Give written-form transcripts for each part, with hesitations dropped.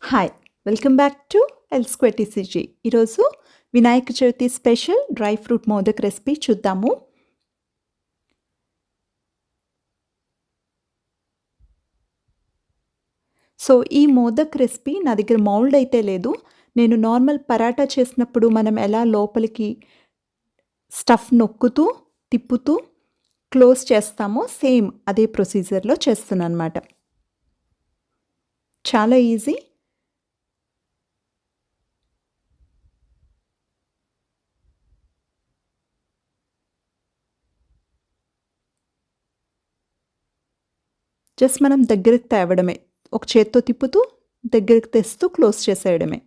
Hi! Welcome back to L square TCG. ఈరోజు Vinayaka Chavithi special dry fruit modak recipe చూద్దాము. So, ఈ modak recipe నా దగ్గర మౌల్డ్ అయితే లేదు. నేను నార్మల్ పరాటా చేసినప్పుడు మనం ఎలా లోపలికి స్టఫ్ నొక్కుతూ, తిప్పుతూ క్లోజ్ చేస్తామో సేమ్ అదే ప్రొసీజర్‌లో చేస్తున్నానన్నమాట. చాలా ఈజీ. జస్ట్ మనం దగ్గరికి తేవడమే. ఒక చేత్తో తిప్పుతూ, దగ్గరికి తెస్తూ క్లోజ్ చేసేయడమే.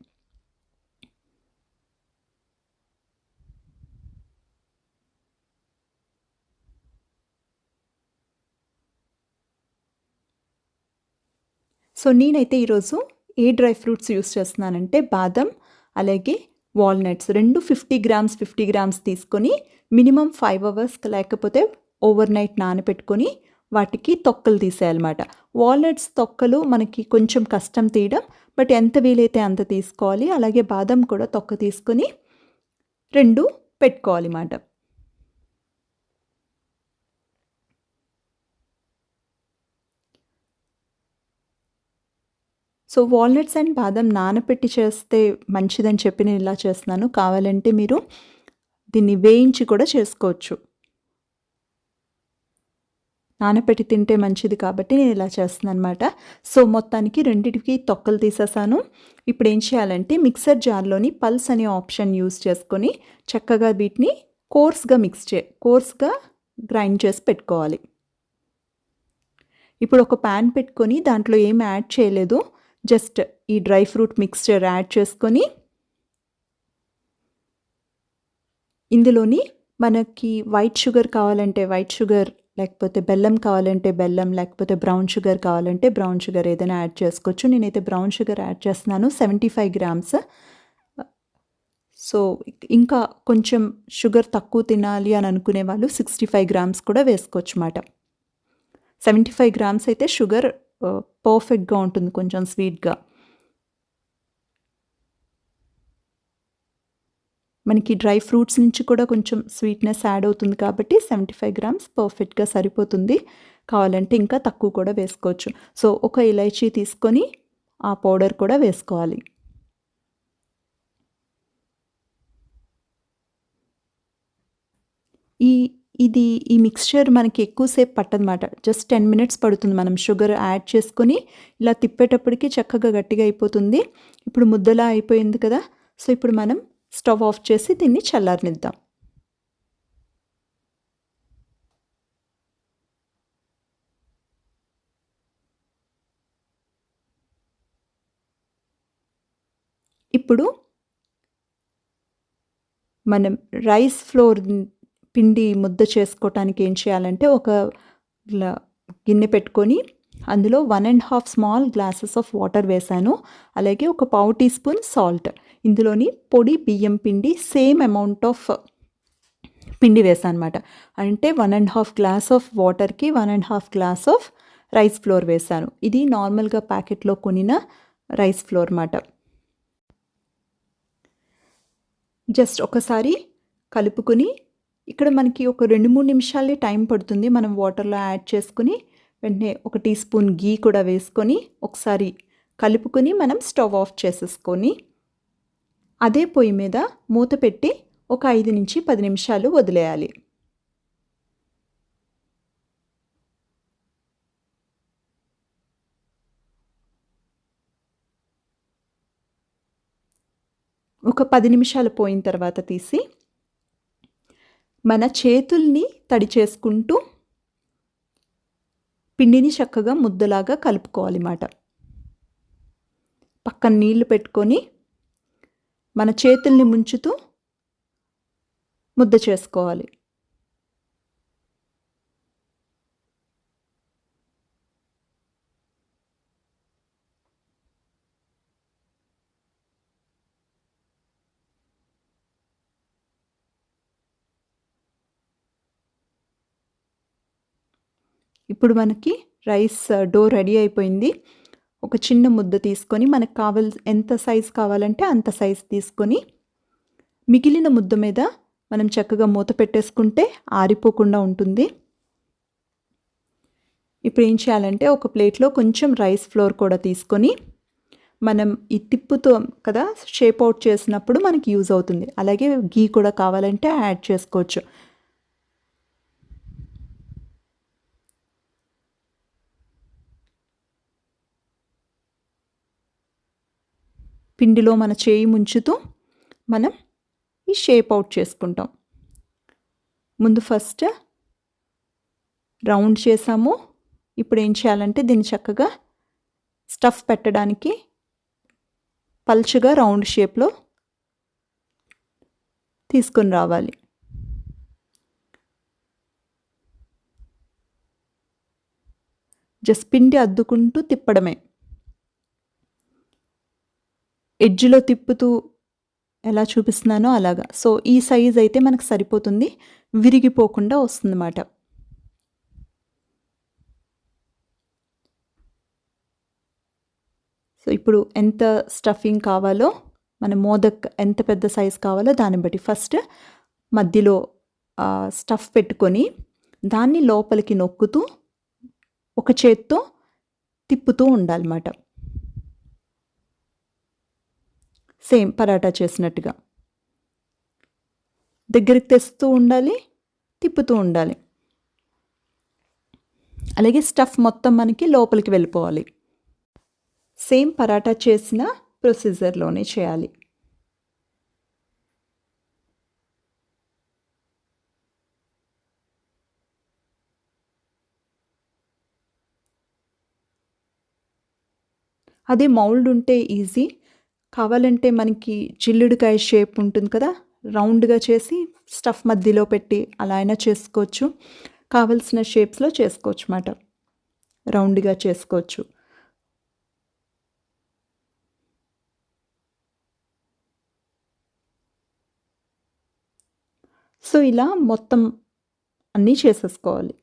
సో, నేనైతే ఈరోజు ఏ డ్రై ఫ్రూట్స్ యూస్ చేస్తున్నానంటే బాదం, అలాగే వాల్‌నట్స్ 2 50 గ్రామ్స్ తీసుకొని మినిమమ్ 5 అవర్స్ లేకపోతే ఓవర్ నైట్ నానబెట్టుకొని వాటికి తొక్కలు తీసేయాలన్నమాట. వాల్‌నట్స్ తొక్కలు మనకి కొంచెం కష్టం తీయడం. బట్ ఎంత వీలైతే అంత తీసుకోవాలి. అలాగే బాదం కూడా తొక్క తీసుకొని 2 పెట్టుకోవాలిమాట. సో, వాల్‌నట్స్ అండ్ బాదం నానపెట్టి చేస్తే మంచిదని చెప్పి నేను ఇలా చేస్తున్నాను. కావాలంటే మీరు దీన్ని వేయించి కూడా చేసుకోవచ్చు. నానపెట్టి తింటే మంచిది కాబట్టి నేను ఇలా చేస్తున్నానన్నమాట. సో, మొత్తానికి రెండిటికి తొక్కలు తీసేసాను. ఇప్పుడు ఏం చేయాలంటే మిక్సర్ జార్‌లోని పల్స్ అనే ఆప్షన్ యూజ్ చేసుకొని చక్కగా వీటిని కోర్స్‌గా గ్రైండ్ చేసి పెట్టుకోవాలి. ఇప్పుడు ఒక పాన్ పెట్టుకొని దాంట్లో ఏమి యాడ్ చేయలేదు. జస్ట్ ఈ డ్రై ఫ్రూట్ మిక్స్చర్ యాడ్ చేసుకొని ఇందులోని మనకి వైట్ షుగర్ కావాలంటే వైట్ షుగర్, లేకపోతే బెల్లం కావాలంటే బెల్లం, లేకపోతే బ్రౌన్ షుగర్ కావాలంటే బ్రౌన్ షుగర్ ఏదైనా యాడ్ చేసుకోవచ్చు. నేనైతే బ్రౌన్ షుగర్ యాడ్ చేస్తున్నాను 75 గ్రామ్స్. సో, ఇంకా కొంచెం షుగర్ తక్కువ తినాలి అని అనుకునే వాళ్ళు 65 గ్రామ్స్ కూడా వేసుకోవచ్చు మాట. 75 గ్రామ్స్ అయితే షుగర్ పర్ఫెక్ట్‌గా ఉంటుంది, కొంచెం స్వీట్‌గా. మనకి డ్రై ఫ్రూట్స్ నుంచి కూడా కొంచెం స్వీట్‌నెస్ యాడ్ అవుతుంది కాబట్టి 75 గ్రామ్స్ పర్ఫెక్ట్‌గా సరిపోతుంది. కావాలంటే ఇంకా తక్కువ కూడా వేసుకోవచ్చు. సో, ఒక ఇలైచీ తీసుకొని ఆ పౌడర్ కూడా వేసుకోవాలి. ఈ మిక్స్చర్ మనకి ఎక్కువ సేపు పట్టదనమాట. జస్ట్ 10 మినిట్స్ పడుతుంది. మనం షుగర్ యాడ్ చేసుకొని ఇలా తిప్పేటప్పటికి చక్కగా గట్టిగా అయిపోతుంది. ఇప్పుడు ముద్దలా అయిపోయింది కదా! సో, ఇప్పుడు మనం స్టవ్ ఆఫ్ చేసి దీన్ని చల్లారనిద్దాం. ఇప్పుడు మనం రైస్ ఫ్లోర్ పిండి ముద్ద చేసుకోవటానికి ఏం చేయాలంటే ఒక గ్లా గిన్నె పెట్టుకొని అందులో 1½ స్మాల్ గ్లాసెస్ ఆఫ్ వాటర్ వేశాను. అలాగే ఒక పావు టీ స్పూన్ సాల్ట్. ఇందులోని పొడి బియ్యం పిండి సేమ్ అమౌంట్ ఆఫ్ పిండి వేసానమాట. అంటే 1½ గ్లాస్ ఆఫ్ వాటర్‌కి 1½ గ్లాస్ ఆఫ్ రైస్ ఫ్లోర్ వేశాను. ఇది నార్మల్‌గా ప్యాకెట్‌లో కొనిన రైస్ ఫ్లోర్ మాట. జస్ట్ ఒకసారి కలుపుకొని ఇక్కడ మనకి ఒక 2, 3 నిమిషాలే టైం పడుతుంది. మనం వాటర్‌లో యాడ్ చేసుకొని వెంటనే ఒక టీ స్పూన్ ఘీ కూడా వేసుకొని ఒకసారి కలుపుకొని మనం స్టవ్ ఆఫ్ చేసేసుకొని అదే పొయ్యి మీద మూత పెట్టి ఒక 5-10 నిమిషాలు వదిలేయాలి. ఒక 10 నిమిషాలు పోయిన తర్వాత తీసి మన చేతుల్ని తడి చేసుకుంటూ పిండిని చక్కగా ముద్దలాగా కలుపుకోవాలి మాట. పక్కన నీళ్లు పెట్టుకొని మన చేతుల్ని ముంచుతూ ముద్ద చేసుకోవాలి. ఇప్పుడు మనకి రైస్ డో రెడీ అయిపోయింది. ఒక చిన్న ముద్ద తీసుకొని మనకు ఎంత సైజు కావాలంటే అంత సైజు తీసుకొని మిగిలిన ముద్ద మీద మనం చక్కగా మూత పెట్టేసుకుంటే ఆరిపోకుండా ఉంటుంది. ఇప్పుడు ఏం చేయాలంటే ఒక ప్లేట్లో కొంచెం రైస్ ఫ్లోర్ కూడా తీసుకొని మనం ఈ తిప్పుతో కదా షేప్ అవుట్ చేసినప్పుడు మనకి యూజ్ అవుతుంది. అలాగే గీ కూడా కావాలంటే యాడ్ చేసుకోవచ్చు. పిండిలో మన చేయి ముంచుతూ మనం ఈ షేప్ అవుట్ చేసుకుంటాం. ముందు ఫస్ట్ రౌండ్ చేసాము. ఇప్పుడు ఏం చేయాలంటే దీన్ని చక్కగా స్టఫ్ పెట్టడానికి పల్చగా రౌండ్ షేప్లో తీసుకొని రావాలి. జస్ట్ పిండి అద్దుకుంటూ తిప్పడమే. ఎడ్జ్లో తిప్పుతూ ఎలా చూపిస్తున్నానో అలాగా. సో ఈ సైజ్ అయితే మనకు సరిపోతుంది, విరిగిపోకుండా వస్తుందన్నమాట. సో ఇప్పుడు ఎంత స్టఫింగ్ కావాలో, మన మోదక్ ఎంత పెద్ద సైజ్ కావాలో దాన్ని బట్టి ఫస్ట్ మధ్యలో స్టఫ్ పెట్టుకొని దాన్ని లోపలికి నొక్కుతూ ఒక చేత్తో తిప్పుతూ ఉండాలన్నమాట. సేమ్ పరాటా చేసినట్టుగా దగ్గరికి తెస్తూ ఉండాలి, తిప్పుతూ ఉండాలి. అలాగే స్టఫ్ మొత్తం మనకి లోపలికి వెళ్ళిపోవాలి. సేమ్ పరాటా చేసిన ప్రొసీజర్లోనే చేయాలి. అదే మౌల్డ్ ఉంటే ఈజీ. కావాలంటే మనకి చిల్లుడికాయ షేప్ ఉంటుంది కదా, రౌండ్గా చేసి స్టఫ్ మధ్యలో పెట్టి అలా అయినా చేసుకోవచ్చు. కావలసిన షేప్స్లో చేసుకోవచ్చు అన్నమాట. రౌండ్గా చేసుకోవచ్చు. సో ఇలా మొత్తం అన్నీ చేసేసుకోవాలి.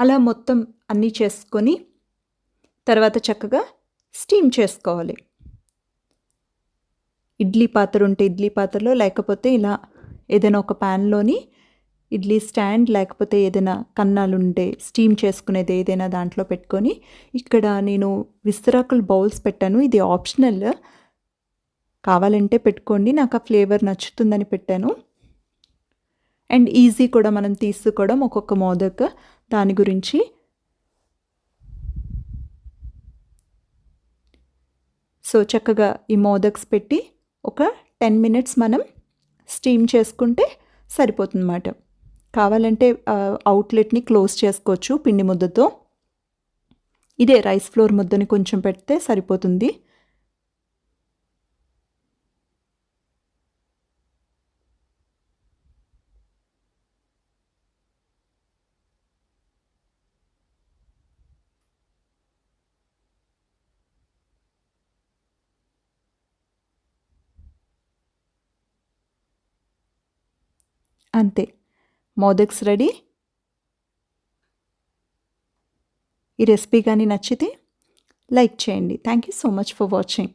అలా మొత్తం అన్నీ చేసుకొని తర్వాత చక్కగా స్టీమ్ చేసుకోవాలి. ఇడ్లీ పాత్ర ఉంటే ఇడ్లీ పాత్రలో, లేకపోతే ఇలా ఏదైనా ఒక ప్యాన్లోని ఇడ్లీ స్టాండ్ లేకపోతే ఏదైనా కన్నాలుంటే స్టీమ్ చేసుకునేది ఏదైనా దాంట్లో పెట్టుకొని, ఇక్కడ నేను విస్తరాకుల బౌల్స్ పెట్టాను. ఇది ఆప్షనల్, కావాలంటే పెట్టుకోండి. నాకు ఆ ఫ్లేవర్ నచ్చుతుందని పెట్టాను. అండ్ ఈజీ కూడా మనం తీసుకోవడం ఒక్కొక్క మోదక్. దాని గురించి సో చక్కగా ఈ మోదక్స్ పెట్టి ఒక 10 మినిట్స్ మనం స్టీమ్ చేసుకుంటే సరిపోతుందన్నమాట. కావాలంటే అవుట్లెట్ని క్లోజ్ చేసుకోవచ్చు పిండి ముద్దతో. ఇదే రైస్ ఫ్లోర్ ముద్దని కొంచెం పెడితే సరిపోతుంది. అంతే, మోదక్స్ రెడీ. ఈ రెసిపీ కానీ నచ్చితే లైక్ చేయండి. Thank you so much for watching.